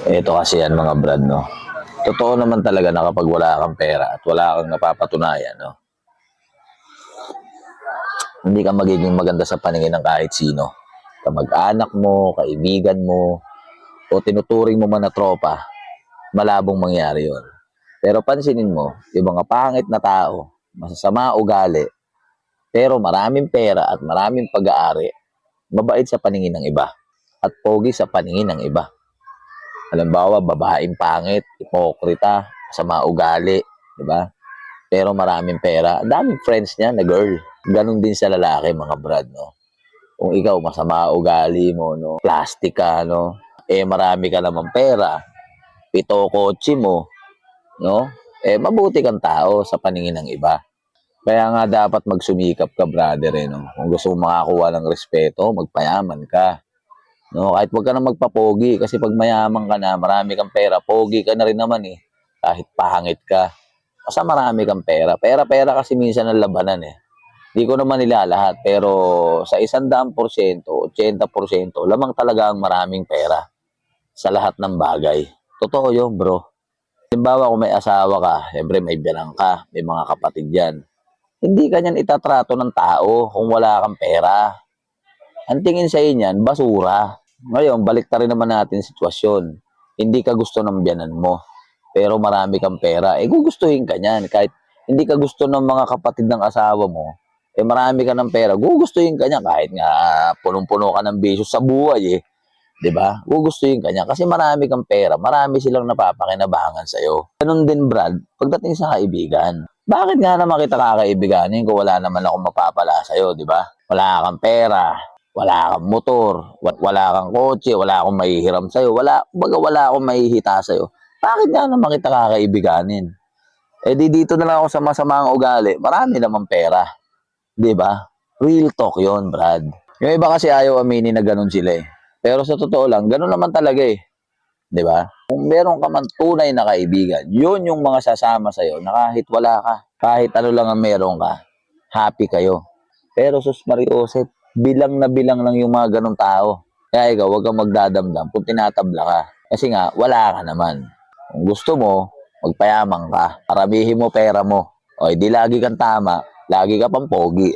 Ito kasi yan mga brad, no? Totoo naman talaga na kapag wala kang pera at wala kang napapatunayan, no? Hindi ka magiging maganda sa paningin ng kahit sino. Kamag-anak mo, kaibigan mo, o tinuturing mo man na tropa, malabong mangyari yon. Pero pansinin mo, yung mga pangit na tao, masasama ugali, pero maraming pera at maraming pag-aari, mabait sa paningin ng iba at pogi sa paningin ng iba. Halimbawa, babaeng pangit, hipokrita, sama ugali, di ba? Pero maraming pera. Ang daming friends niya na girl. Ganon din sa lalaki, mga brad, no? Kung ikaw, masama ugali mo, no? Plastic ka, no? Marami ka naman pera. Pito kotse mo, no? Mabuti kang tao sa paningin ng iba. Kaya nga dapat magsumikap ka, brother, no? Kung gusto mo makakuha ng respeto, magpayaman ka. No, kahit wag ka na magpapogi kasi pag mayaman ka na, marami kang pera, pogi ka na rin naman eh. Kahit pangit ka. Basta marami kang pera. Pera-pera kasi minsan ang labanan eh. Hindi ko naman nilalahat pero sa 100%, 80%, lamang talaga ang maraming pera sa lahat ng bagay. Totoo yun, bro. Halimbawa kung may asawa ka, siyempre may bilang ka, may mga kapatid yan. Hindi ka niyan itatrato ng tao kung wala kang pera. Ang tingin sa inyan, basura. Ngayon, balik rin naman natin sitwasyon. Hindi ka gusto ng biyanan mo, pero marami kang pera. Gugustuhin ka niyan. Kahit hindi ka gusto ng mga kapatid ng asawa mo, marami ka ng pera, gugustuhin ka niya. Kahit nga punong-puno ka ng bisyo sa buhay, 'di ba? Gugustuhin ka niya kasi marami kang pera, marami silang napapakinabangan sa iyo. Ganun din, Brad, pagdating sa kaibigan. Bakit nga naman kita kakaibiganin kung wala naman akong mapapala sa iyo, 'di ba? Wala kang pera, wala kang motor, wala kang kotse, wala akong mahihiram sa iyo, wala akong mahihita sa iyo. Bakit nga naman kita kakaibiganin? Di dito na lang ako sa masamang ugali, marami namang pera. 'Di ba? Real talk 'yon, Brad. Yung iba kasi ayaw aminin na ganun sila eh. Pero sa totoo lang, ganun naman talaga eh. 'Di ba? Kung meron ka man tunay na kaibigan, yun yung mga sasama sa'yo na kahit wala ka, kahit ano lang ang meron ka, happy kayo. Pero sus Mariosep, bilang na bilang lang yung mga ganung tao. Kaya ikaw, huwag kang magdadamdam kung tinatabla ka. Kasi nga, wala ka naman. Kung gusto mo, magpayamang ka. Paramihin mo pera mo. O, di lagi kang tama, lagi ka pang pogi.